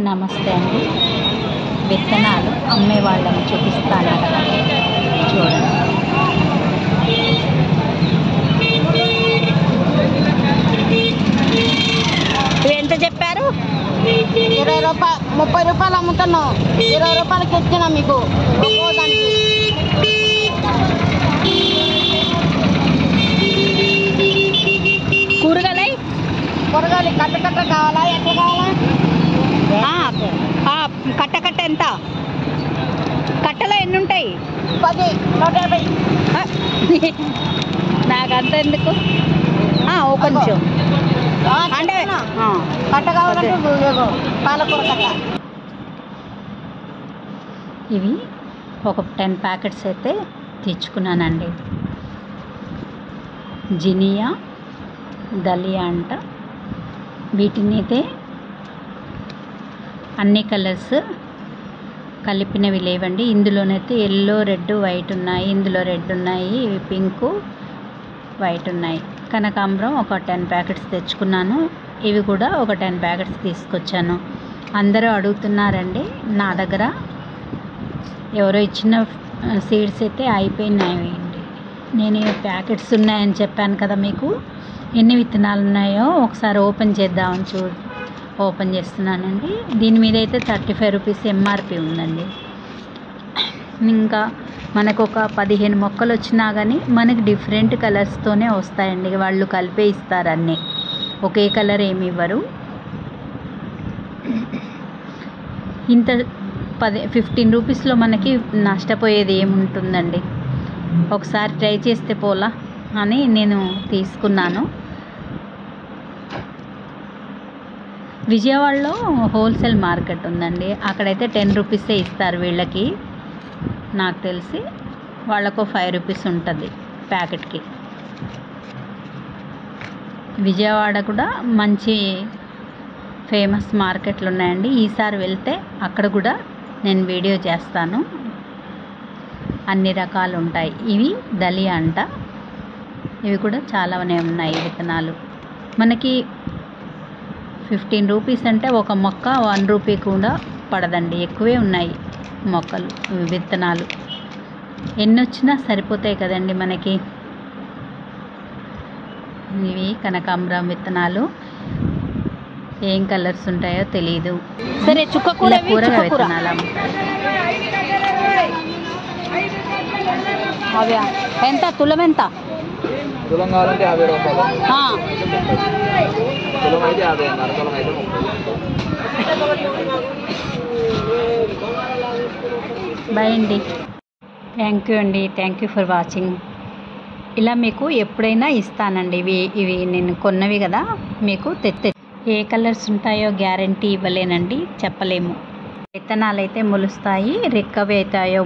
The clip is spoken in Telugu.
నమస్తే అండి. విత్తనాలు అమ్మే వాళ్ళని చూపిస్తాను కదా, చూడండి. ఇవి ఎంత చెప్పారు? 20 రూపాయలు, 30 రూపాయలు అమ్ముతున్నాం. 20 రూపాయలకి ఇచ్చినా మీకు ఒక్కో దానికి. కూరగాయలు కట్ట కావాలా, ఎట్లా కావాలా? కట్ట ఎంత? కట్టలో ఎన్ని ఉంటాయి? 10, 150. నాకంత ఎందుకు? కొంచెం అంటే కట్ట కావాలంటే పాలకూర కట్ట. ఇవి ఒక 10 ప్యాకెట్స్ అయితే తెచ్చుకున్నానండి. జినియా, దలియా అంట. వీటిని అయితే అన్ని కలర్స్ కలిపినవి లేవండి. ఇందులోనైతే ఎల్లో, రెడ్, వైట్ ఉన్నాయి. ఇందులో రెడ్ ఉన్నాయి, ఇవి పింకు, వైట్ ఉన్నాయి. కనకాంబరం ఒక 10 ప్యాకెట్స్ తెచ్చుకున్నాను. ఇవి కూడా ఒక 10 ప్యాకెట్స్ తీసుకొచ్చాను. అందరూ అడుగుతున్నారండి నా దగ్గర. ఎవరో ఇచ్చిన సీడ్స్ అయితే అయిపోయినాయండి. నేను ప్యాకెట్స్ ఉన్నాయని చెప్పాను కదా మీకు. ఎన్ని విత్తనాలు ఉన్నాయో ఒకసారి ఓపెన్ చేద్దామని ఓపెన్ చేస్తున్నానండి. దీని మీద అయితే 35 రూపీస్ ఎంఆర్పి ఉందండి. ఇంకా మనకు ఒక 15 మొక్కలు వచ్చినా కానీ మనకి డిఫరెంట్ కలర్స్తోనే వస్తాయండి. వాళ్ళు కలిపే ఇస్తారు అన్నీ, ఒకే కలర్ ఏమి ఇవ్వరు. ఇంత 15 రూపీస్లో మనకి నష్టపోయేది ఏముంటుందండి. ఒకసారి ట్రై చేస్తే పోలా అని నేను తీసుకున్నాను. విజయవాడలో హోల్సేల్ మార్కెట్ ఉందండి. అక్కడైతే 10 రూపీసే ఇస్తారు వీళ్ళకి. నాకు తెలిసి వాళ్ళకు 5 రూపీస్ ఉంటుంది ప్యాకెట్కి. విజయవాడ కూడా మంచి ఫేమస్ మార్కెట్లు ఉన్నాయండి. ఈసారి వెళ్తే అక్కడ కూడా నేను వీడియో చేస్తాను. అన్ని రకాలు ఉంటాయి. ఇవి దలియా అంట. ఇవి కూడా చాలానే ఉన్నాయి విత్తనాలు. మనకి 15 రూపీస్ అంటే ఒక మొక్క 1 రూపీ కూడా పడదండి. ఎక్కువే ఉన్నాయి మొక్కలు, విత్తనాలు. ఎన్ని వచ్చినా సరిపోతాయి కదండి మనకి. ఇవి కనకాంబరం విత్తనాలు. ఏం కలర్స్ ఉంటాయో తెలీదు. సరే, కూరగా విత్తనాలు అమ్ముతారు. అవా ఎంత? తులం ఎంత? తులం కావాలంటే 50 రూపాయలు. తులం అయితే 50, అరతులం అయితే 30. బాయ్ అండి. థ్యాంక్ యూ అండి. Thank you for watching. ఇలా మీకు ఎప్పుడైనా ఇస్తానండి. ఇవి నేను కొన్నవి కదా, మీకు ఏ కలర్స్ ఉంటాయో గ్యారంటీ ఇవ్వలేనండి, చెప్పలేము. విత్తనాలు అయితే మొలుస్తాయి, రెక్కవి అవుతాయో